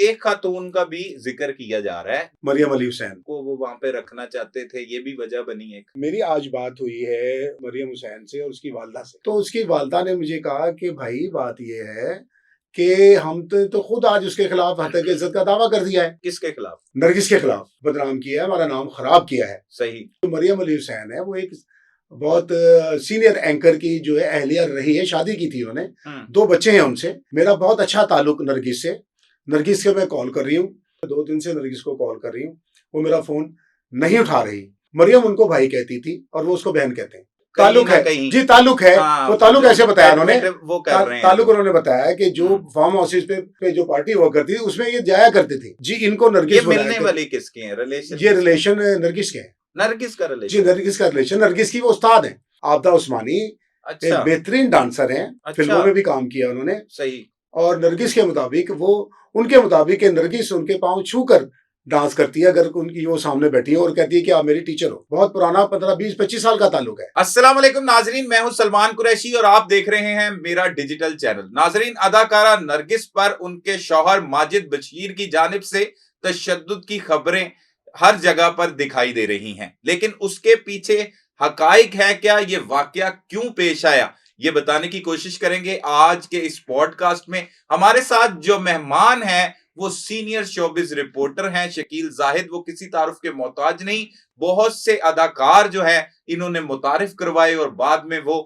एक खातून का भी जिक्र किया जा रहा है, मरियम अली हुसैन को वो वहां पे रखना चाहते थे, ये भी वजह बनी एक। मेरी आज बात हुई है मरियम हुसैन से और उसकी वालदा से। तो उसकी वालदा ने मुझे कहा कि भाई बात ये है कि हम तो खुद आज उसके खिलाफ हत्या की इज्जत का दावा कर दिया है। किसके खिलाफ? नरगिस के खिलाफ बदनाम किया है, हमारा नाम खराब किया है। सही। तो मरियम अली हुसैन है, वो एक बहुत सीनियर एंकर की जो है अहलिया रही है, शादी की थी उन्होंने, 2 बच्चे हैं उनसे। मेरा बहुत अच्छा ताल्लुक नरगिस से। नरगिस के मैं कॉल कर रही हूँ, 2 दिन से नरगिस को कॉल कर रही हूँ, वो मेरा फोन नहीं उठा रही। मरियम उनको भाई कहती थी और वो उसको बहन कहते हैं। ताल्लुक है जी, ताल्लुक है। वो ताल्लुक ऐसे बताया उन्होंने, वो कर रहे हैं ताल्लुक उन्होंने बताया कि जो फार्म हाउसेज पे जो पार्टी हुआ करती थी उसमें ये जाया करते थे जी। इनको नरगिस मिलने वाली किसके हैं रिलेशन? ये रिलेशन नरगिस के हैं। नरगिस का रिलेशन? जी, नरगिस का रिलेशन। नरगिस की वो उस्ताद है, आबदा उस्मानी। अच्छा। एक बेहतरीन डांसर हैं। अच्छा। फिल्मों में भी काम किया उन्होंने। सही। और नरगिस के मुताबिक वो उनके मुताबिक नरगिस उनके पांव छूकर डांस करती है अगर उनकी वो सामने बैठी है और कहती है कि आप मेरी टीचर हो। बहुत पुराना 15-20-25 साल का ताल्लुक है। अस्सलाम वालेकुम नाजरीन, मैं हूं सलमान कुरैशी और आप देख रहे हैं मेरा डिजिटल चैनल। नाजरीन, अदाकारा नरगिस पर उनके शौहर माजिद बशीर की जानिब से तशद्दुद की खबरें हर जगह पर दिखाई दे रही हैं, लेकिन उसके पीछे हकाइक है क्या, ये वाकया क्यों पेश आया, ये बताने की कोशिश करेंगे आज के इस पॉडकास्ट में। हमारे साथ जो मेहमान हैं वो सीनियर शोबिज रिपोर्टर हैं शकील जाहिद। वो किसी तारुफ के मोहताज नहीं, बहुत से अदाकार जो है इन्होंने मुतारिफ करवाए और बाद में वो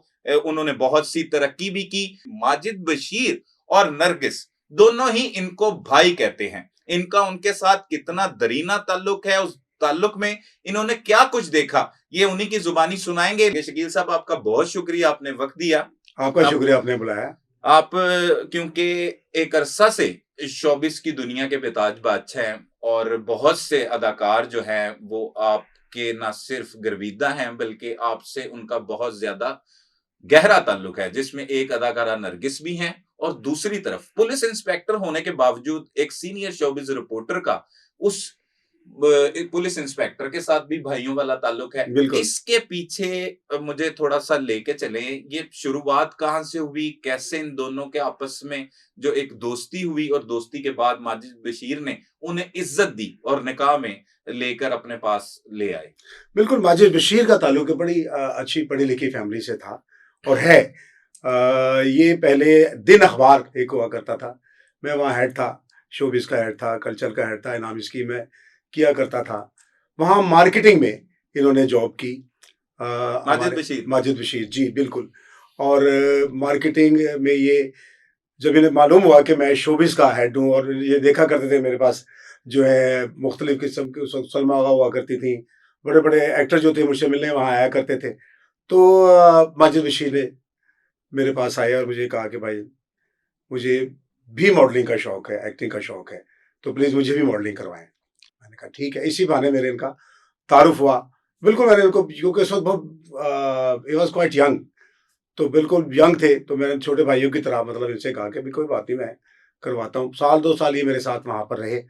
उन्होंने बहुत सी तरक्की भी की। माजिद बशीर और नरगिस दोनों ही इनको भाई कहते हैं। इनका उनके साथ कितना दरीना ताल्लुक है, उस ताल्लुक में इन्होंने क्या कुछ देखा, ये उन्हीं की जुबानी सुनाएंगे। शकील साहब, आपका बहुत शुक्रिया, आपने वक्त दिया। आपका शुक्रिया, आपने बुलाया। आप क्योंकि एक अरसा से शोबिस की दुनिया के बेताज बादशाह हैं और बहुत से अदाकार जो हैं वो आपके ना सिर्फ गर्विदा हैं बल्कि आपसे उनका बहुत ज्यादा गहरा ताल्लुक है, जिसमें एक अदाकारा नरगिस भी हैं और दूसरी तरफ पुलिस इंस्पेक्टर होने के बावजूद एक सीनियर शोबिस रिपोर्टर का उस पुलिस इंस्पेक्टर के साथ भी भाइयों वाला ताल्लुक है। इसके पीछे मुझे थोड़ा सा लेके चले, ये शुरुआत कहां से हुई, कैसे इन दोनों के आपस में जो एक दोस्ती हुई और दोस्ती के बाद माजिद बशीर ने उन्हें इज्जत दी और निकाह में लेकर अपने पास ले आए। बिल्कुल, माजिद बशीर का ताल्लुक बड़ी अच्छी पढ़ी लिखी फैमिली से था और है। ये पहले दिन अखबार एक हुआ करता था, मैं वहाँ हेड था, शोबिस का हेड था, कल्चर का हेड था, इनाम स्कीम में किया करता था। वहाँ मार्केटिंग में इन्होंने जॉब की। माजिद बशीर जी, बिल्कुल। और मार्केटिंग में ये जब इन्हें मालूम हुआ कि मैं शोबिस का हेड हूँ और ये देखा करते थे मेरे पास जो है मुख्तलिफ किस्म की सलमा हुआ करती थी, बड़े बड़े एक्टर जो थे मुझसे मिलने वहाँ आया करते थे। तो माजिद बशीर ने मेरे पास आया और मुझे कहा कि भाई मुझे भी मॉडलिंग का शौक है, एक्टिंग का शौक है, तो प्लीज़ मुझे भी मॉडलिंग करवाएं। मैंने कहा ठीक है। इसी बहाने मेरे इनका तारुफ हुआ। बिल्कुल, मैंने इनको, क्योंकि उस वक्त बहुत ही वॉज क्वाइट यंग, तो बिल्कुल यंग थे, तो मैंने छोटे भाइयों की तरह मतलब इनसे कहा कि कोई बात नहीं, मैं करवाता हूँ। 1-2 साल ये मेरे साथ वहाँ पर रहे।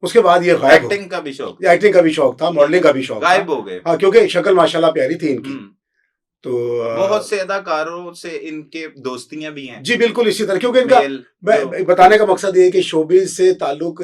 उसके बाद ये गायब। एक्टिंग का भी शौक, एक्टिंग का भी शौक था, मॉडलिंग का भी शौक था, गायब हो गए। हाँ, क्योंकि शक्ल माशाल्लाह प्यारी थी इनकी। तो बहुत से अदाकारों से इनके दोस्तियां भी हैं। जी बिल्कुल, इसी तरह, क्योंकि इनका बताने का मकसद ये है कि शोबिस से ताल्लुक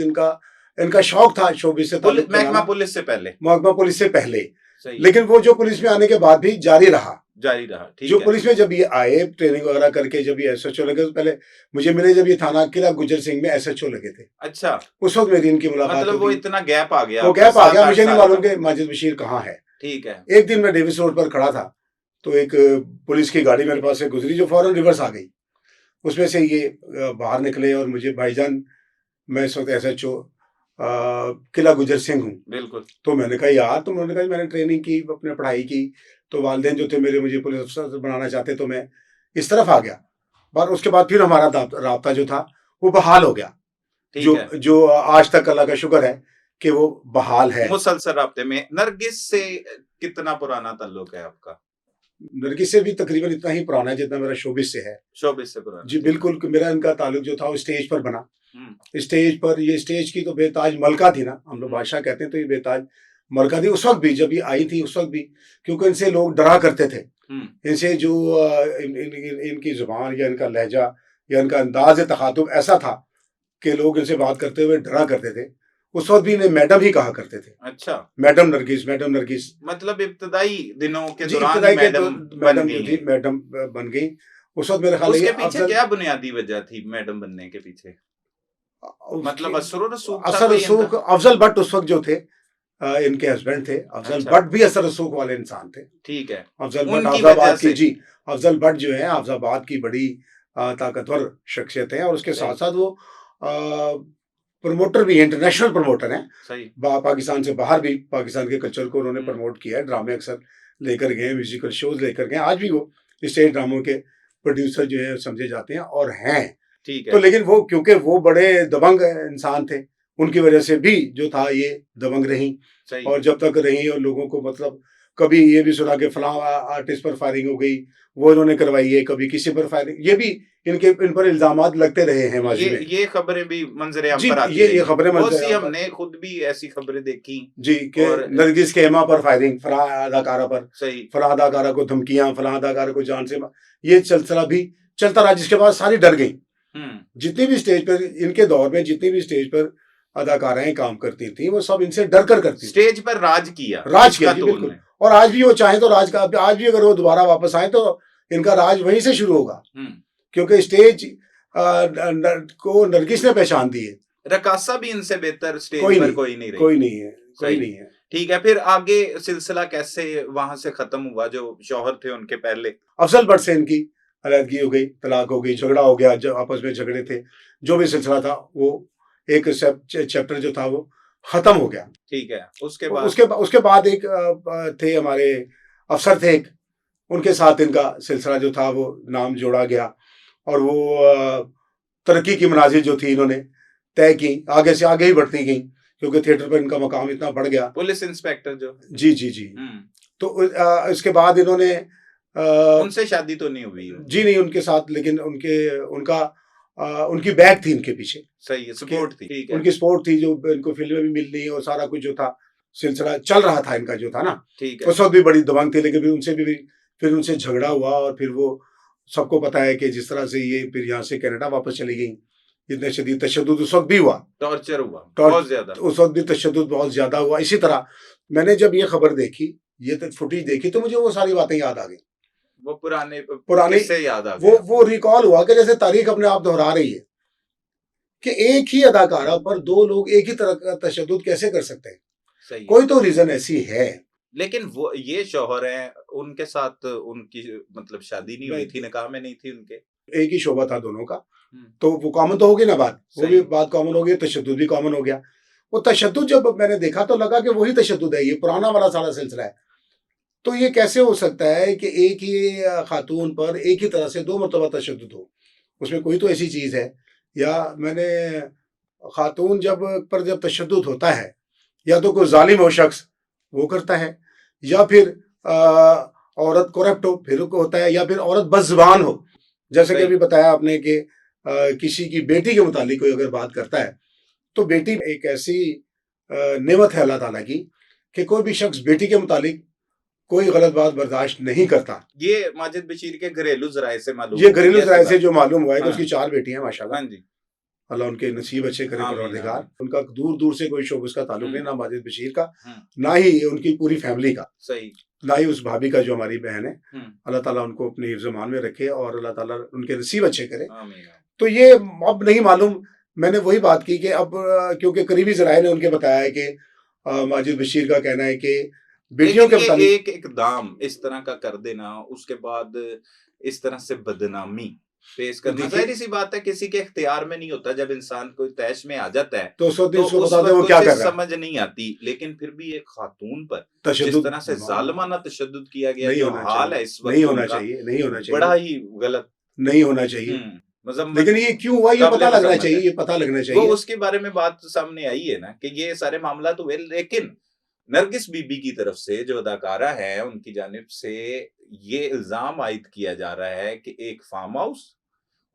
इनका शौक था, शोबिस से ताल्लुक महकमा पुलिस से पहले, महकमा पुलिस से पहले, लेकिन वो जो पुलिस में आने के बाद भी जारी रहा। ठीक जो है। पुलिस में जब ये आए ट्रेनिंग वगैरह करके, जब ये एसएचओ लगे, तो पहले मुझे मिले जब ये थाना किला गुजर सिंह में एसएचओ लगे थे। अच्छा, उस वक्त मेरी इनकी मुलाकात, मतलब वो इतना गैप आ गया, वो गैप आ गया, मुझे नहीं मालूम कि माजिद बशीर कहाँ है। ठीक है। एक दिन मैं डेविस रोड पर खड़ा था, तो एक पुलिस की गाड़ी मेरे पास से गुजरी जो फौरन रिवर्स आ गई। उसमें से ये बाहर निकले और मुझे, भाईजान मैं इस वक्त एसएचओ किला गुजर सिंह हूँ। बिल्कुल। तो मैंने कहा यार, तो उन्होंने कहा मैंने ट्रेनिंग की, अपने पढ़ाई की, तो वालिदैन जो थे मेरे मुझे पुलिस अफसर बनाना चाहते, तो मैं इस तरफ आ गया। और उसके बाद फिर हमारा राब्ता जो था वो बहाल हो गया। जो आज तक अल्लाह का शुक्र है कि वो बहाल है। मुसलसल राब्ते में। नरगिस से कितना पुराना ताल्लुक है आपका? नरगिस से भी तकरीबन इतना ही पुराना है जितना मेरा शोबिस से है। शोबिस से पुराना जी बिल्कुल। मेरा इनका ताल्लुक जो था वो स्टेज पर बना। स्टेज पर, ये स्टेज की तो बेताज मलका थी ना, हम लोग बादशाह कहते हैं, तो ये बेताज मलका थी उस वक्त भी, जब ये आई थी उस वक्त भी, क्योंकि इनसे लोग डरा करते थे। इनसे जो इनकी जुबान या इनका लहजा या इनका अंदाज तखातुब ऐसा था कि लोग इनसे बात करते हुए डरा करते थे। उस वक़्त भी इन्हें मैडम ही कहा करते थे। अच्छा, मैडम नरगिस, मैडम नरगिस। मतलब इब्तदाई दिनों के जी, दौरान ही इब्तिदाई के मैडम बन मैडम जो गई थी हैं। मैडम बन गई। उस वक़्त मेरा ख़्याल है ये उसके पीछे अफ़ज़ल क्या बुनियादी वजह थी मैडम बनने के पीछे? उसकी मतलब असर रसूख था असर कोई इनका? रसूख अफ़ज़ल भट्ट उस वक़्त जो थे इनके हस्बैंड थे। अफ़ज़ल अच्छा, भट्ट भी असर रसूख वाले इंसान थे। ठीक है। अफ़ज़ल भट्ट उनकी वजह हाफ़िज़ाबाद की से जी, अफ़ज़ल भट्ट जो है हाफ़िज़ाबाद की बड़ी ताकतवर शख्सियत है और उसके सही, साथ-साथ वो प्रमोटर भी हैं, इंटरनेशनल प्रमोटर हैं। सही। पाकिस्तान से बाहर भी पाकिस्तान के कल्चर को उन्होंने हुँ, प्रमोट किया है। ड्रामे अक्सर लेकर गए हैं, म्यूज़िकल शोज़ लेकर गए हैं। आज भी वो स्टेज ड्रामों के प्रोड्यूसर जो हैं समझे जाते हैं और हैं। ठीक तो है, लेकिन वो क्योंकि वो बड़े दबंग इंसान थे, उनकी वजह से भी जो था ये दबंग रहीं सही। और जब तक रहीं और लोगों को मतलब कभी ये भी सुना कि फलाँ आर्टिस्ट पर फायरिंग हो गई, वो इन्होंने करवाई है, कभी किसी पर फायरिंग ये भी इन पर इल्ज़ामात लगते रहे हैं माज़ी में। ये खबरें भी मंज़र-ए-आम जी, पर आती ये रही हैं। खबरें बहुत मंज़र सी आम पर हमने खुद भी ऐसी खबरें देखी जी, कि और नरगिस के हेमा पर फायरिंग, फलाँ अदाकारा पर, सही। फलाँ अदाकारा को धमकियाँ, फलाँ अदाकारा को जान से ये सिलसिला भी चलता रहा जिसके बाद सारी डर गईं। हुँ, जितनी भी स्टेज पर इनके दौर में जितनी भी स्टेज पर अदाकाराएँ काम करती थीं, वो सब इनसे डर कर करती थीं। स्टेज पर राज किया राज इस किया जी, खातून बिल्कुल। ने। और आज भी वो चाहें तो आज भी अगर वो दोबारा वापस आएँ तो इनका राज वहीं से शुरू होगा। हुँ, क्योंकि स्टेज न न को नरगिस ने पहचान दी है। रकासा भी इनसे बेहतर स्टेज कोई पर नहीं, कोई नहीं रही। कोई नहीं है, कोई सही। नहीं है। ठीक है, फिर आगे सिलसिला कैसे वहाँ से खत्म हुआ जो शौहर थे उनके पहले? अफ़ज़ल भट्ट से इनकी अलहदगी हो गई, तलाक हो गई, झगड़ा हो गया, जो आपस में झगड़े थे। जो भी सिलसिला था वो एक चैप्टर जो था वो ख़त्म हो गया। ठीक है, उसके बाद? उसके बाद एक थे हमारे अफ़सर थे एक, उनके साथ इनका सिलसिला जो था वो नाम जोड़ा गया और वो तरक्की की मनाज़िल जो थी इन्होंने तय की, आगे से आगे ही बढ़ती गईं क्योंकि थिएटर पर इनका मकाम इतना बढ़ गया। पुलिस इंस्पेक्टर जो? जी, जी, जी। हुँ, तो इसके बाद इन्होंने उनसे शादी तो नहीं हुई जी उनकी? नहीं उनके साथ लेकिन उनकी बैक थी इनके पीछे सही है, कि सपोर्ट थी, ठीक है, उनकी सपोर्ट थी जो इनको फ़िल्में भी मिलनी और सारा कुछ जो था, सिलसिला चल रहा था इनका जो था ना, ठीक है। उस वक़्त भी बड़ी दबंग थी लेकिन फिर उनसे झगड़ा हुआ और फिर वो सबको पता है कि जिस तरह से ये फिर यहाँ से कनाडा वापस चली गईं। इतने शदीद तशद्दुद उस वक़्त भी हुआ। टॉर्चर हुआ, टॉर्च बहुत ज़्यादा। उस वक़्त भी तशद्दुद बहुत ज़्यादा हुआ। इसी तरह मैंने जब ये खबर देखी, ये फुटेज देखी तो मुझे वो सारी बातें याद आ गईं। वो पुराने पुरानी किस्से याद आ गए वो आपको। रिकॉल हुआ कि जैसे तारीख अपने आप दोहरा रही है कि एक ही अदाकारा पर 2 लोग एक ही तरह का तशद्दुद कैसे कर सकते हैं? सही है। कोई तो रीज़न ऐसी है। लेकिन वो ये शौहर हैं, उनके साथ उनकी मतलब शादी नहीं हुई नहीं, थी, निकाह में नहीं थी उनके? एक ही शोभा था दोनों का, हुँ, तो वो कॉमन तो होगी ना बात। वो भी सही। बात कॉमन हो गई, तशद्दुद भी कॉमन हो गया। वो तशद्दुद जब मैंने देखा तो लगा कि वही तशद्दुद है, ये पुराना वाला सारा सिलसिला है। तो ये कैसे हो सकता है कि एक ही खातून पर एक ही तरह से 2 मर्तबा तशद्दुद हो? उसमें कोई तो ऐसी चीज़ है या मैंने खातून जब तशद्दुद होता है, या तो कोई ज़ालिम हो शख्स, वो करता है या फिर औरत करप्ट हो, फिर को होता है या फिर औरत बदज़ुबान हो। जैसे कि सही, अभी बताया आपने कि किसी की बेटी के मुतालिक कोई अगर बात करता है, तो बेटी एक ऐसी नेमत है अल्लाह ताला की कि कोई भी शख्स बेटी के मुतालिक कोई गलत बात बर्दाश्त नहीं करता। ये माजिद बशीर के घरेलू ज़राए से मालूम ये होती घरेलू है ऐसी ज़राए से बात? जो मालूम हुआ है कि हाँ, उसकी 4 बेटियाँ हैं माशाल्लाह। हाँ जी। अल्लाह उनके नसीब अच्छे करे आमीन, परवरदिगार। आमीन। उनका दूर-दूर से कोई शोबस का ताल्लुक नहीं, हुँ, ना माजिद बशीर का, हुँ, ना ही उनकी पूरी फैमिली का, सही। ना ही उस भाभी का जो हमारी बहन है। हुँ, अल्लाह ताला उनको अपने हिफ्ज़-ए-मान में रखे और अल्लाह ताला उनके नसीब अच्छे करे। आमीन, आमीन। तो ये अब नहीं मालूम, मैंने वही बात की कि अब क्योंकि करीबी ज़राए ने उनके बताया है कि माजिद बशीर का कहना है कि बेटियों लेकिन के ये मुतालिक एक इक़दाम इस तरह का कर देना, उसके बाद इस तरह से बदनामी पेश करना, देखिए, ज़ाहिर-सी बात है किसी के इख्तियार में नहीं होता। जब इंसान कोई तैश में आ जाता है, तो उस वक़्त तो उसको उस बता दें वो वक़्त क्या उसे कर रहा है। समझ नहीं आती। लेकिन फिर भी एक खातून पर जिस तशद्दुद तरह से ज़ालिमाना तशद्दुद किया गया, नहीं जो होना हाल चाहिए, है इस वक़्त उनका, नहीं होना बड़ा चाहिए, ही गलत। नहीं होना चाहिए। हुँ, मज़म्मत लेकिन ये क्यों हुआ ये पता लगना काबिल-ए-मज़म्मत चाहिए, है। ये पता लगना वो चाहिए। उसके बारे में बात सामने आई है ना कि ये सारे मामलात हुए, लेकिन नरगिस बीबी की तरफ से जो अदाकारा है, उनकी जानिब से ये इल्ज़ाम आयद किया जा रहा है कि एक फार्म हाउस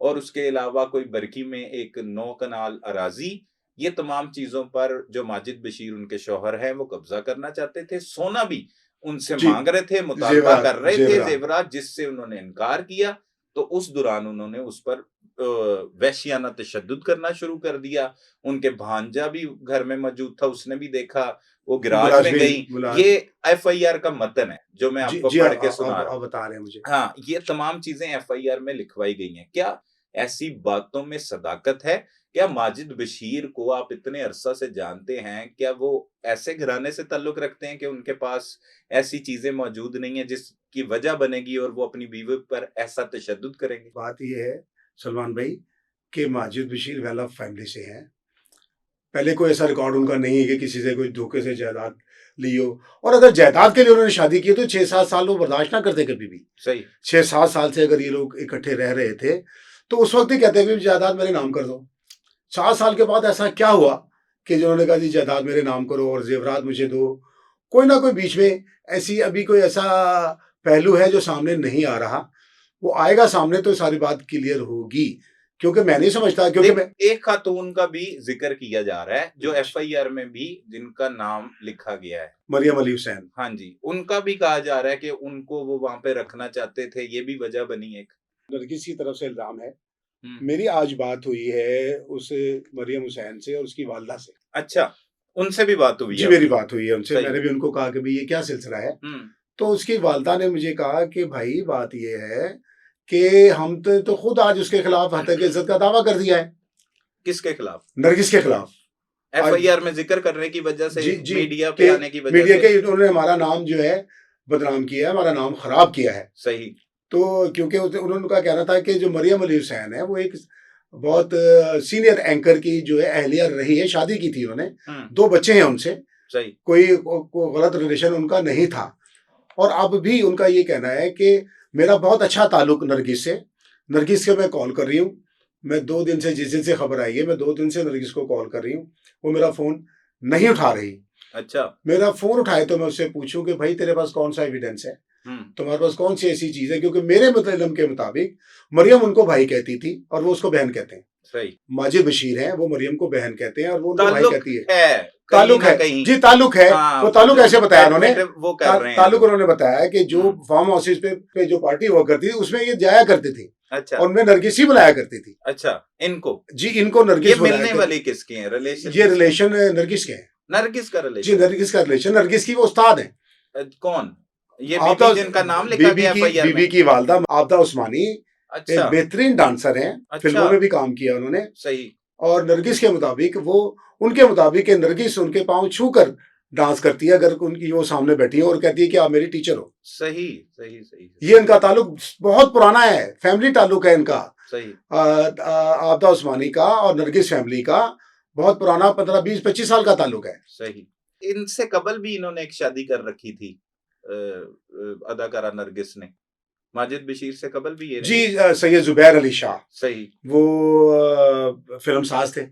और उसके अलावा कोई बरकी में एक 9 कनाल अराज़ी, ये तमाम चीज़ों पर जो माजिद बशीर उनके शौहर हैं, वो कब्ज़ा करना चाहते थे। सोना भी उनसे जी, माँग रहे थे, मुतालबा ज़ेवरात कर रहे थे ज़ेवरात। ज़ेवरात, जिससे उन्होंने इनकार किया। तो उस दौरान उन्होंने उस पर वहशियाना तशद्दुद करना शुरू कर दिया। उनके भांजा भी घर में मौजूद था, उसने भी देखा, वो गैराज मुलाज में में गई। मुलाज ये एफआईआर का मतन है जो मैं जी आपको जी पढ़ के सुना रहा आप हूँ। बता रहे हैं मुझे। हाँ, ये तमाम चीजें एफआईआर में लिखवाई गई हैं। क्या ऐसी बातों में सदाकत है? क्या माजिद बशीर को आप इतने अरसा से जानते हैं, क्या वो ऐसे घराने से ताल्लुक रखते हैं कि उनके पास ऐसी चीजें मौजूद नहीं है जिसकी वजह बनेगी और वो अपनी बीवी पर ऐसा तशद्दुद करेंगे? बात ये है सलमान भाई कि Majid Bashir well of family से हैं। पहले कोई ऐसा रिकॉर्ड उनका नहीं है कि किसी से कोई धोखे से जायदाद ली हो। और अगर जायदाद के लिए उन्होंने शादी की तो 6-7 साल वो बर्दाश्त ना करते कभी भी। सही। 6-7 साल से अगर ये लोग इकट्ठे रह रहे थे तो उस वक्त ही कहते कि जायदाद मेरे नाम कर दो। 4 साल के बाद ऐसा क्या हुआ कि जिन्होंने कहा जी जायदाद मेरे नाम करो और जेवरात मुझे दो। कोई ना कोई बीच में ऐसी अभी कोई ऐसा पहलू है जो सामने नहीं आ रहा। वो आएगा सामने तो सारी बात क्लियर होगी। क्योंकि मैं नहीं समझता, क्योंकि मैं एक खातून का भी जिक्र किया जा रहा है जो एफआईआर में भी जिनका नाम लिखा गया है, मरियम अली हुसैन। हाँ जी, उनका भी कहा जा रहा है कि उनको वो वहां पे रखना चाहते थे। ये भी वजह बनी एक। नरगिस की तरफ से इल्जाम है। हम्म। मेरी आज बात हुई है उस मरियम हुसैन से और उसकी वालदा से। अच्छा, उनसे भी बात हुई जी है मेरी आपकी? बात हुई है उनसे। सही। मैंने भी उनको कहा कि भाई ये क्या सिलसिला है। हम्म। तो उसकी वालदा ने मुझे कहा कि भाई बात ये है कि हम तो खुद आज उसके खिलाफ हत्या की इज्जत का दावा कर दिया है। किसके खिलाफ? नरगिस के खिलाफ। आज एफआईआर में जिक्र करने की वजह से, जी जी मीडिया के पे आने की वजह मीडिया से? के उन्होंने हमारा नाम जो है बदनाम किया है, हमारा नाम खराब किया है। सही। तो क्योंकि उन्होंने का कहना था कि जो मरियम अली हुसैन है वो एक बहुत सीनियर एंकर की जो है अहलिया रही है, शादी की थी उन्होंने, 2 बच्चे हैं उनसे, सही। कोई गलत रिलेशन उनका नहीं था। और अब भी उनका ये कहना है कि मेरा बहुत अच्छा ताल्लुक नरगिस से। नरगिस के मैं कॉल कर रही हूँ, मैं 2 दिन से, जिस दिन से खबर आई है, मैं 2 दिन से नरगिस को कॉल कर रही हूँ, वो मेरा फ़ोन नहीं उठा रही। अच्छा। मेरा फ़ोन उठाए तो मैं उससे पूछूं कि भाई तेरे पास कौन सा एविडेंस है, तुम्हारे पास कौन सी ऐसी चीज़ है, क्योंकि मेरे मतलब के मुताबिक मरियम उनको भाई कहती थी और वो उसको बहन कहते हैं। सही। माजिद बशीर है, वो मरियम को बहन कहते हैं और वो उनको भाई ताल्लुक कहती है। है, ताल्लुक है कहीं। जी, ताल्लुक है। हाँ, वो ताल्लुक ऐसे बताया उन्होंने, वो कर रहे हैं ताल्लुक उन्होंने बताया कि जो फार्म हाउसेज पे जो पार्टी हुआ करती थी उसमें ये जाया करते थे। अच्छा। और मैं नरगिस ही बुलाया करती थी। अच्छा, इनको? जी इनको नरगिस ये बुलाया मिलने करती। वाली किसके हैं? रिलेशन? ये रिलेशन नरगिस के हैं। नरगिस का जी रिलेशन? नरगिस का रिलेशन, नरगिस की वो उस्ताद है। कौन? ये आपदा, बीबी जिनका नाम लिखा गया एफआईआर में? बीबी की वालदा आपदा उस्मानी अच्छा। एक बेहतरीन डांसर हैं। अच्छा। फिल्मों में भी काम किया उन्होंने। सही। और नरगिस के मुताबिक वो, उनके मुताबिक कि नरगिस उनके पाँव छूकर डांस करती है अगर उनकी वो सामने बैठी है और कहती है कि आप मेरी टीचर हो। सही सही सही। ये इनका ताल्लुक बहुत पुराना है, फैमिली ताल्लुक है इनका। सही। आपदा उस्मानी का और नरगिस फैमिली का बहुत पुराना 15-20-25 साल का ताल्लुक है। सही। इनसे कबल भी इन्होंने एक शादी कर रखी थी अदाकारा नरगिस ने, माजिद बशीर से कबल भी ये जी सैयद जुबैर अली शाह। सही। वो फिल्म साज थे, ये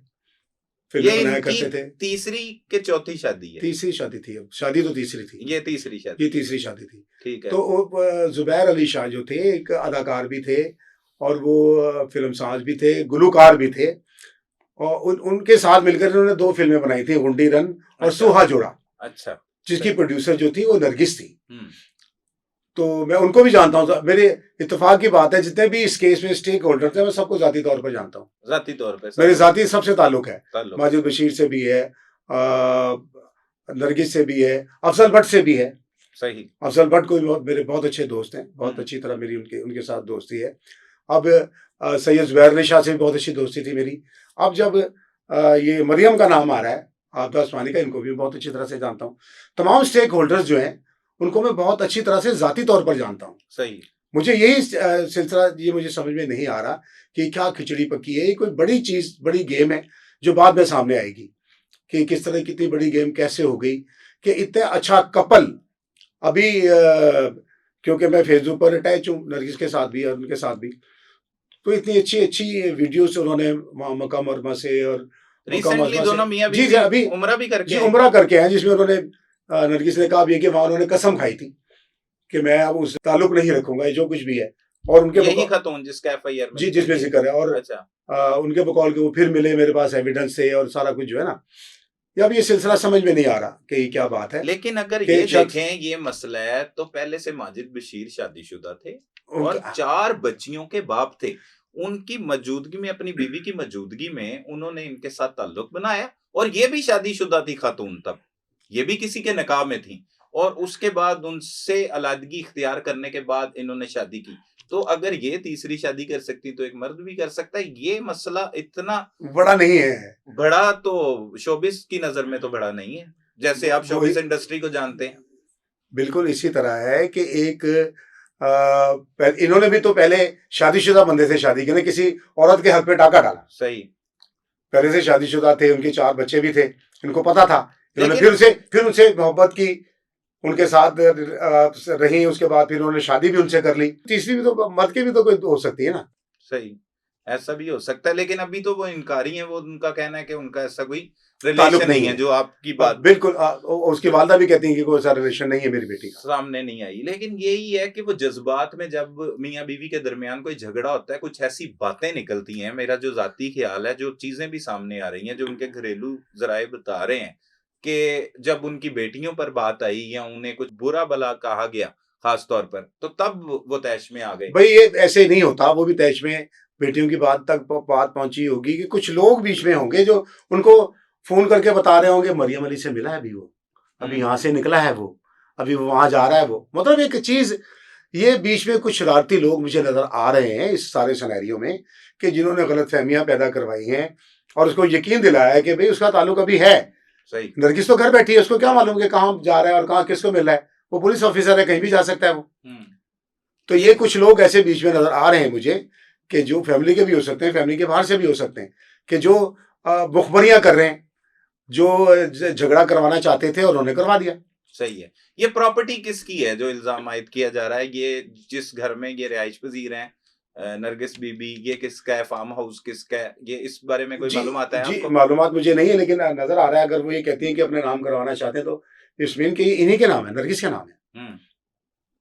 फिल्म बनाया इनकी करते थे। तीसरी के चौथी शादी है? तीसरी शादी थी। अब शादी तो तीसरी थी। ये तीसरी शादी? ये तीसरी शादी थी। ठीक है। तो जुबैर अली शाह जो थे एक अदाकार भी थे और वो फिल्म साज भी थे, गुलूकार भी थे। और उनके साथ मिलकर इन्होंने 2 फिल्में बनाई थी, गुंडी रन और अच्छा। सुहा जोड़ा। अच्छा। जिसकी प्रोड्यूसर जो थी वो नरगिस थी। हम्म। तो मैं उनको भी जानता हूँ। मेरे इत्तेफाक की बात है, जितने भी इस केस में स्टेक होल्डर थे मैं सबको जाती तौर पर जानता हूँ। जाती तौर पे मेरे जाती सबसे ताल्लुक है। ताल्लुक। माजिद बशीर से भी है, नरगिस से भी है, अफजल भट्ट से भी है। सही। अफजल भट्ट को भी मेरे बहुत अच्छे दोस्त हैं, बहुत अच्छी तरह मेरी उनके साथ दोस्ती है। अब सैयद जुबैर अली शाह से भी बहुत अच्छी दोस्ती थी मेरी। अब जब ये मरियम का नाम आ रहा है, आपदा उस्मानी का, इनको भी बहुत अच्छी तरह से जानता हूँ। तमाम स्टेक होल्डर्स जो हैं उनको मैं बहुत अच्छी तरह से जाती तौर पर जानता हूँ। सही। मुझे यही सिलसिला ये मुझे समझ में नहीं आ रहा कि क्या खिचड़ी पकी है। ये कोई बड़ी चीज़, बड़ी गेम है जो बाद में सामने आएगी कि किस तरह कितनी बड़ी गेम कैसे हो गई कि इतने अच्छा कपल अभी क्योंकि मैं फेसबुक पर अटैच हूँ नरगिस के साथ भी और उनके साथ भी, तो इतनी अच्छी अच्छी वीडियोस उन्होंने मक्का मुकरमा से और रिसेंटली दोनों मियां जी बीवी अभी उम्रा भी करके जी उम्रा करके हैं, जिसमें उन्होंने नरगिस ने कहा भी है कि वहाँ उन्होंने कसम खाई थी कि मैं अब उस ताल्लुक नहीं रखूंगा, जो कुछ भी है। और उनके यही खातून जिसका एफआईआर में जी जिसमें जिक्र है। और अच्छा। उनके बकौल के वो फिर मिले मेरे पास एविडेंस से और सारा कुछ जो है ना, या अब ये सिलसिला समझ में नहीं आ रहा कि क्या बात है। लेकिन अगर कि ये शख्स देखें, ये मसला है तो पहले से माजिद बशीर शादीशुदा थे और उनका 4 बच्चियों के बाप थे। उनकी मौजूदगी में, अपनी बीवी की मौजूदगी में उन्होंने इनके साथ ताल्लुक बनाया और ये भी शादीशुदा थी खातून तब। ये भी किसी के निकाह में थी और उसके बाद उनसे अलग इख्तियार करने के बाद इन्होंने शादी की। तो अगर ये तीसरी शादी कर सकती तो एक मर्द भी कर सकता है। ये मसला इतना बड़ा नहीं है। बड़ा तो शोबिस की नज़र में तो बड़ा नहीं है, जैसे आप वही शोबिस इंडस्ट्री को जानते हैं। बिल्कुल इसी तरह है कि एक इन्होंने भी तो पहले शादीशुदा बंदे से शादी की ना, किसी औरत के हक पे डाका डाला। सही। पहले से शादीशुदा थे, उनके 4 बच्चे भी थे, इनको पता था। इन्होंने लेकिन फिर उनसे मोहब्बत की, उनके साथ रही, उसके बाद फिर उन्होंने शादी भी उनसे कर ली। तीसरी भी तो मर्द की भी तो कोई हो सकती है ना। सही, ऐसा भी हो सकता है, लेकिन अभी तो वो इनकारी हैं। वो उनका कहना है कि उनका ऐसा कोई ताल्लुक रिलेशन नहीं नहीं है, है। जो आपकी बात बिल्कुल उसकी वालदा भी कहती हैं कि कोई ऐसा रिलेशन नहीं है मेरी बेटी का। सामने नहीं आई। लेकिन यही है कि वो जज्बात में जब मियाँ बीवी के दरमियान कोई झगड़ा होता है, कुछ ऐसी बातें निकलती हैं। मेरा जो जाती ख्याल है, जो चीजें भी सामने आ रही हैं, जो उनके घरेलू जराए बता रहे हैं कि जब उनकी बेटियों पर बात आई या उन्हें कुछ बुरा भला कहा गया खास तौर पर, तो तब वो तैश में आ गए। भाई ये ऐसे नहीं होता, वो भी तैश में बेटियों की बात तक बात पहुंची होगी कि कुछ लोग बीच में होंगे जो उनको फोन करके बता रहे होंगे मरियम अली से मिला है अभी, वो अभी यहाँ से निकला है, वो अभी वो वहां जा रहा है। वो मतलब एक चीज, ये बीच में कुछ शरारती लोग मुझे नजर आ रहे हैं इस सारे सिनेरियो में, कि जिन्होंने गलतफहमियां पैदा करवाई हैं और उसको यकीन दिलाया है कि भाई उसका ताल्लुक अभी है। सही। नरगिस तो घर बैठी है, उसको क्या मालूम कि कहाँ जा रहा है और कहाँ किसको मिल रहा है। वो पुलिस ऑफिसर है, कहीं भी जा सकता है वो। तो ये कुछ लोग ऐसे बीच में नजर आ रहे हैं मुझे, कि जो फैमिली के भी हो सकते हैं, फैमिली के बाहर से भी हो सकते हैं, कि जो मुखबरियां कर रहे हैं, जो झगड़ा करवाना चाहते थे और उन्होंने करवा दिया। सही है। ये प्रॉपर्टी किसकी है जो इल्जाम आयद किया जा रहा है? ये जिस घर में ये रिहाइश पजीर हैं, नरगिस बीबी, ये किसका है? फार्म हाउस किसका है? ये इस बारे में कोई जी मालूम आता है जी, आपको? मालूमात मुझे नहीं है, लेकिन नजर आ रहा है अगर वो ये कहती हैं कि अपने नाम करवाना चाहते हैं तो इसमीन के इन्हीं के नाम है, नरगिस के नाम है।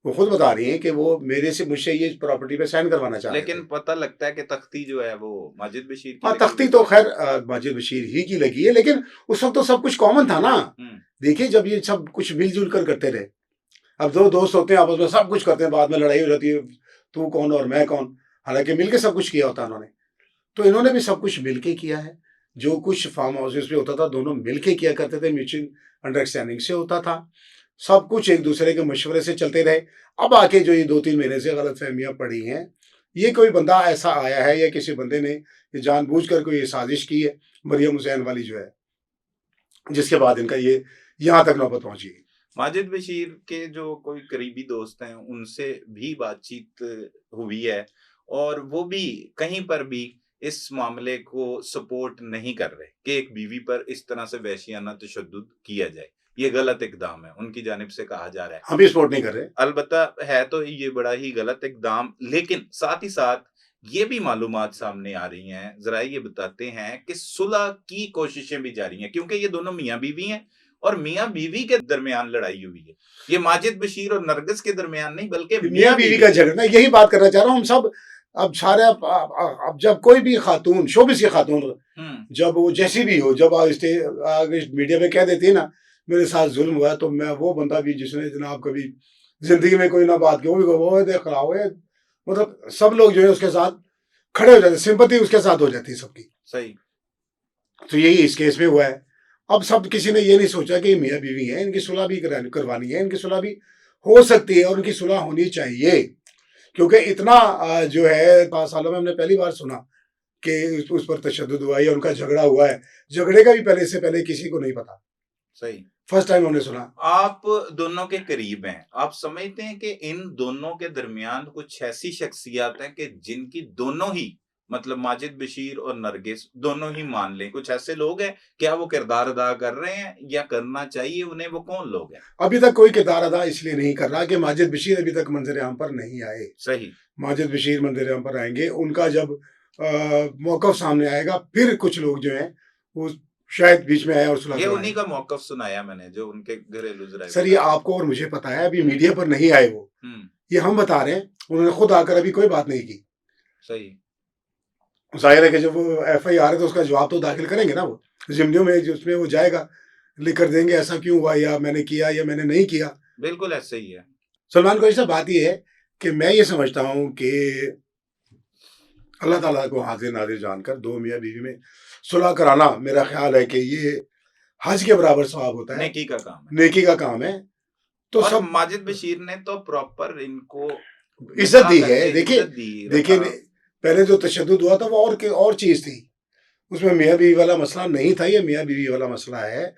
वो खुद बता रही हैं कि वो मेरे से मुझसे ये प्रॉपर्टी पे साइन करवाना चाह रहे थे। लेकिन पता लगता है कि तख्ती जो है वो माजिद बशीर की हाँ, लगी तख्ती हुई तो है। खैर माजिद बशीर ही की लगी है, लेकिन उस वक्त तो सब कुछ कॉमन था ना। देखिए जब ये सब कुछ मिलजुल कर करते रहे, अब दो दोस्त होते हैं आपस में सब कुछ करते हैं, बाद में लड़ाई हो जाती है, तू कौन और मैं कौन, हालांकि मिलके सब कुछ किया होता है उन्होंने। तो इन्होंने भी सब कुछ मिलके किया है। जो कुछ फार्म हाउसेस पे होता था दोनों मिलके किया करते थे, म्यूचुअल अंडरस्टैंडिंग से होता था, सब कुछ एक दूसरे के मशवरे से चलते रहे। अब आके जो ये 2-3 महीने से गलतफहमियां पड़ी हैं, ये कोई बंदा ऐसा आया है या किसी बंदे ने ये जानबूझकर कोई ये साजिश की है, मरियम हुसैन वाली जो है, जिसके बाद इनका ये यहाँ तक नौबत पहुंची। माजिद बशीर के जो कोई करीबी दोस्त हैं उनसे भी बातचीत हुई है और वो भी कहीं पर भी इस मामले को सपोर्ट नहीं कर रहे कि एक बीवी पर इस तरह से वहशियाना तशद्दुद किया जाए। ये गलत इकदाम है, उनकी जानिब से कहा जा रहा है। हम भी सपोर्ट नहीं कर रहे। अलबत्ता है तो ये बड़ा ही गलत इकदाम, लेकिन साथ ही साथ ये भी मालूमात सामने आ रही हैं, जरा ये बताते हैं कि सुलह की कोशिशें भी जारी हैं, क्योंकि ये दोनों मियाँ बीवी हैं और मियाँ बीवी के दरमियान लड़ाई हुई है। ये माजिद बशीर और नरगिस के दरमियान नहीं, बल्कि मियाँ बीवी का झगड़ा, मैं यही बात करना चाह रहा हूँ। हम सब अब सारे अब जब कोई भी खातून, शोबिस की खातून, जब वो जैसी भी हो, जब मीडिया में कह देती है ना मेरे साथ जुल्म हुआ है, तो मैं वो बंदा भी जिसने जनाब कभी जिंदगी में कोई ना बात की, वो देख रहा हो, मतलब सब लोग जो है उसके साथ खड़े हो जाते, सिंपैथी उसके साथ हो जाती है सबकी। सही। तो यही इस केस में हुआ है। अब सब किसी ने ये नहीं सोचा कि मियाँ बीवी है, इनकी सुलह भी करवानी है, इनकी सुलह भी हो सकती है और उनकी सुलह होनी चाहिए, क्योंकि इतना जो है 5 सालों में हमने पहली बार सुना कि उस पर तशद्दुद हुआ है या उनका झगड़ा हुआ है। झगड़े का भी पहले से पहले किसी को नहीं पता, सही, फर्स्ट टाइम हमने सुना। आप दोनों के करीब हैं, आप समझते हैं कि इन दोनों के दरमियान कुछ ऐसी शख्सियत हैं कि जिनकी दोनों ही, मतलब माजिद बशीर और नरगिस दोनों ही मान लें, कुछ ऐसे लोग हैं, क्या वो किरदार अदा कर रहे हैं या करना चाहिए उन्हें? वो कौन लोग हैं? अभी तक कोई किरदार अदा इसलिए नहीं कर रहा कि माजिद बशीर अभी तक मंजर आम पर नहीं आए। सही। माजिद बशीर मंजर आम पर आएंगे, उनका जब मौक़िफ़ सामने आएगा, फिर कुछ लोग जो हैं वो शायद बीच में आए और सुलह ये करवाएं। उन्हीं का मौक़िफ़ सुनाया मैंने, जो उनके घरेलू ज़राए सर ये आपको और मुझे पता है, अभी मीडिया पर नहीं आए वो, ये हम बता रहे हैं। उन्होंने खुद आकर अभी कोई बात नहीं की। सही। जाहिर है कि जब वो FIR है तो उसका जवाब तो दाखिल करेंगे ना, वो ज़िम्मेदारी में जिसमें वो जाएगा लिख कर देंगे ऐसा क्यों हुआ, या मैंने किया या मैंने नहीं किया। बिल्कुल ऐसे ही है। सलमान कुरैशी साहब, बात ये है कि मैं ये समझता हूँ कि अल्लाह ताला को हाजिर नाजिर जानकर दो मियाँ बीवी में सुलह कराना, मेरा ख्याल है कि ये हज के बराबर सवाब होता है, नेकी का काम है। नेकी का काम है। तो और सब माजिद बशीर ने तो प्रॉपर इनको इज्जत निकाह दी है। करके देखिए, इज्जत दी, देखिए रखा। पहले जो तशद्दुद हुआ था वो और चीज थी, उसमें मियाँ बीवी वाला मसला नहीं था, ये मियाँ बीवी वाला मसला है।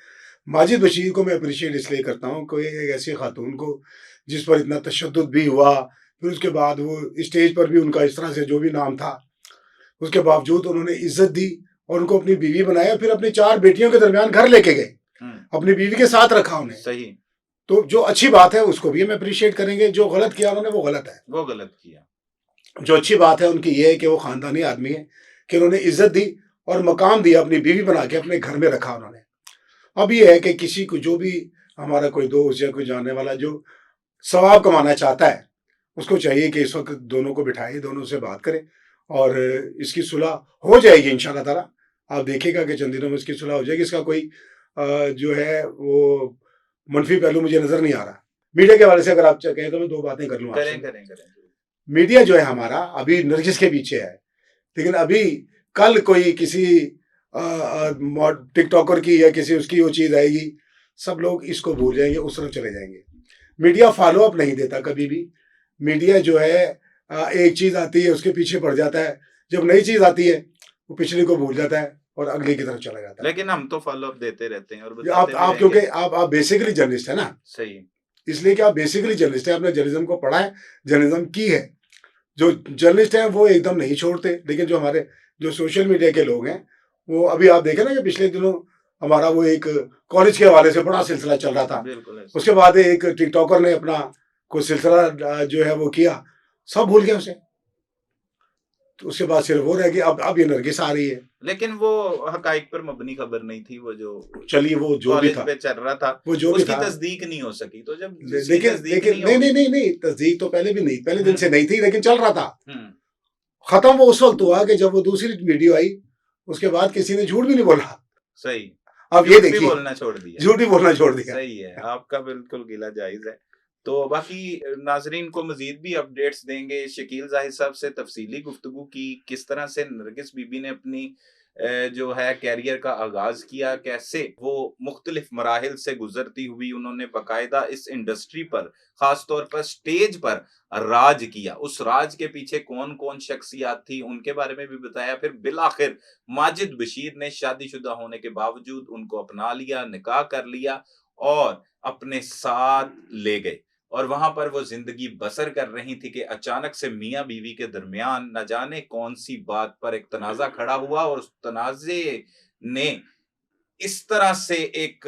माजिद बशीर को मैं अप्रिशिएट इसलिए करता हूँ, कोई एक ऐसी खातून को जिस पर इतना तशद्दुद भी हुआ, फिर उसके बाद वो स्टेज पर भी उनका इस तरह से जो भी नाम था, उसके बावजूद उन्होंने इज्जत दी और उनको अपनी बीवी बनाया, फिर अपनी 4 बेटियों के दरमियान घर लेके गए, अपनी बीवी के साथ रखा उन्हें। सही। तो जो अच्छी बात है उसको भी हम अप्रिशिएट करेंगे, जो गलत किया उन्होंने वो गलत है। वो गलत किया। जो अच्छी बात है उनकी ये है कि वो खानदानी आदमी है, कि उन्होंने इज्जत दी और मकाम दिया, अपनी बीवी बना के अपने घर में रखा उन्होंने। अब ये है कि किसी को, जो भी हमारा कोई दोस्त या कोई जानने वाला जो सवाब कमाना चाहता है, उसको चाहिए कि इस वक्त दोनों को बिठाए, दोनों से बात करें और इसकी सुलह हो जाएगी इंशाल्लाह ताला। आप देखिएगा कि चंद दिनों में इसकी सुलह हो जाएगी। इसका कोई जो है वो मनफी पहलू मुझे नजर नहीं आ रहा। मीडिया के हवाले से अगर आप कहें तो मैं 2 बातें कर लूँ आपसे। करें करें। मीडिया जो है हमारा अभी नरगिस के पीछे है, लेकिन अभी कल कोई किसी टिकटॉकर की या किसी उसकी वो चीज आएगी, सब लोग इसको भूल जाएंगे, उस तरफ चले जाएंगे। मीडिया फॉलो अप नहीं देता कभी भी। मीडिया जो है एक चीज आती है उसके पीछे पड़ जाता है, जब नई चीज आती है वो पिछली को भूल जाता है और अगली की तरफ चला जाता है। लेकिन हम तो फॉलो अप देते रहते हैं और बताते आप क्योंकि आप बेसिकली जर्नलिस्ट है ना। सही। इसलिए कि आप बेसिकली जर्नलिस्ट है, आपने जर्नलिज्म को पढ़ा है, जर्नलिज्म की है। जो जर्नलिस्ट हैं वो एकदम नहीं छोड़ते, लेकिन जो हमारे जो सोशल मीडिया के लोग हैं, वो अभी आप देखें ना कि पिछले दिनों हमारा वो एक कॉलेज के हवाले से बड़ा सिलसिला चल रहा था, उसके बाद एक टिकटॉकर ने अपना कोई सिलसिला जो है वो किया, सब भूल गए उसे। तो उसके बाद सिर्फ वो रह गई। अब ये नरगिस आ रही है, लेकिन वो हकाइक पर मबनी खबर नहीं थी। वो जो चलिए वो जो भी था पे चल रहा था, वो जो भी उसकी था, तस्दीक नहीं हो सकी। तो जब लेकिन नहीं, तस्दीक तो पहले भी नहीं, पहले दिन से नहीं थी, लेकिन चल रहा था। खत्म वो उस वक्त हुआ कि जब वो दूसरी वीडियो आई, उसके बाद किसी ने झूठ भी नहीं बोला। सही। अब ये देखिए, बोलना छोड़ दिया, झूठ ही बोलना छोड़ दिया। सही है, आपका बिल्कुल गिला जायज है। तो बाकी नाजरीन को मजीद भी अपडेट्स देंगे। शकील जाहिद साहब से तफसीली गुफ्तगू की, किस तरह से नरगिस बीबी ने अपनी जो है कैरियर का आगाज किया, कैसे वो मुख्तलिफ मराहिल से गुजरती हुई उन्होंने बाकायदा इस इंडस्ट्री पर, खास तौर पर स्टेज पर राज किया। उस राज के पीछे कौन कौन शख्सियात थी उनके बारे में भी बताया। फिर बिलाखिर माजिद बशीर ने शादीशुदा होने के बावजूद उनको अपना लिया, निकाह कर लिया और अपने साथ ले गए। और वहां पर वो जिंदगी बसर कर रही थी कि अचानक से मियां बीवी के दरमियान न जाने कौन सी बात पर एक तनाजा खड़ा हुआ और उस तनाजे ने इस तरह से एक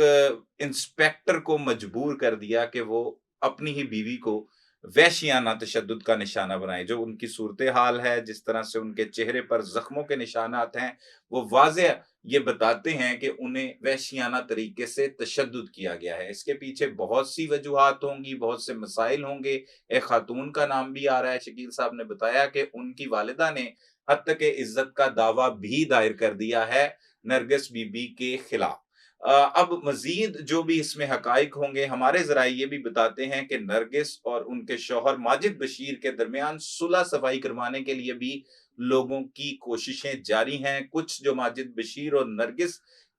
इंस्पेक्टर को मजबूर कर दिया कि वो अपनी ही बीवी को वहशियाना तशद्दुद का निशाना बनाए। जो उनकी सूरत हाल है, जिस तरह से उनके चेहरे पर जख्मों के निशानात हैं, वो वाज़ेह ये बताते हैं कि उन्हें वहशियाना तरीके से तशद्दुद किया गया है। इसके पीछे बहुत सी वजूहात होंगी, बहुत से मसाइल होंगे। एक खातून का नाम भी आ रहा है। शकील साहब ने बताया कि उनकी वालिदा ने हत्या के इज्जत का दावा भी दायर कर दिया है नरगिस बीबी के खिलाफ। अब मजीद जो भी इसमें हकाइक होंगे, हमारे ज़राए ये भी बताते हैं कि नरगिस और उनके शौहर माजिद बशीर के दरमियान सुलह सफाई करवाने के लिए भी लोगों की कोशिशें जारी हैं। कुछ जो माजिद बशीर और नरगिस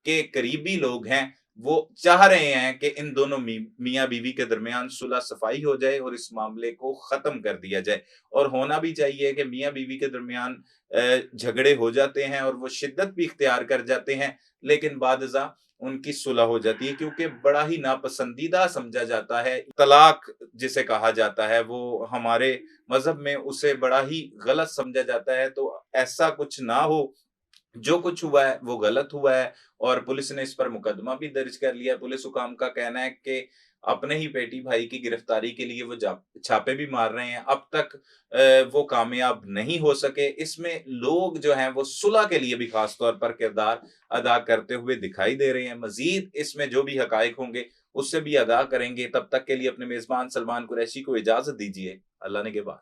के करीबी लोग हैं, वो चाह रहे हैं कि इन दोनों मियाँ बीवी के दरमियान सुलह सफाई हो जाए और इस मामले को खत्म कर दिया जाए। और होना भी चाहिए कि मियाँ बीवी के दरमियान झगड़े हो जाते हैं और वो शिद्दत भी इख्तियार कर जाते हैं, लेकिन बादजा उनकी सुलह हो जाती है, क्योंकि बड़ा ही नापसंदीदा समझा जाता है तलाक जिसे कहा जाता है। वो हमारे मजहब में उसे बड़ा ही गलत समझा जाता है। तो ऐसा कुछ ना हो, जो कुछ हुआ है वो गलत हुआ है और पुलिस ने इस पर मुकदमा भी दर्ज कर लिया। पुलिस हुकाम का कहना है कि अपने ही बेटी भाई की गिरफ्तारी के लिए वो छापे भी मार रहे हैं। अब तक वो कामयाब नहीं हो सके। इसमें लोग जो हैं वो सुलह के लिए भी खास तौर पर किरदार अदा करते हुए दिखाई दे रहे हैं। मजीद इसमें जो भी हकाइक होंगे उससे भी आगाह करेंगे। तब तक के लिए अपने मेजबान सलमान कुरैशी को इजाजत दीजिए। अल्लाह ने के बाद।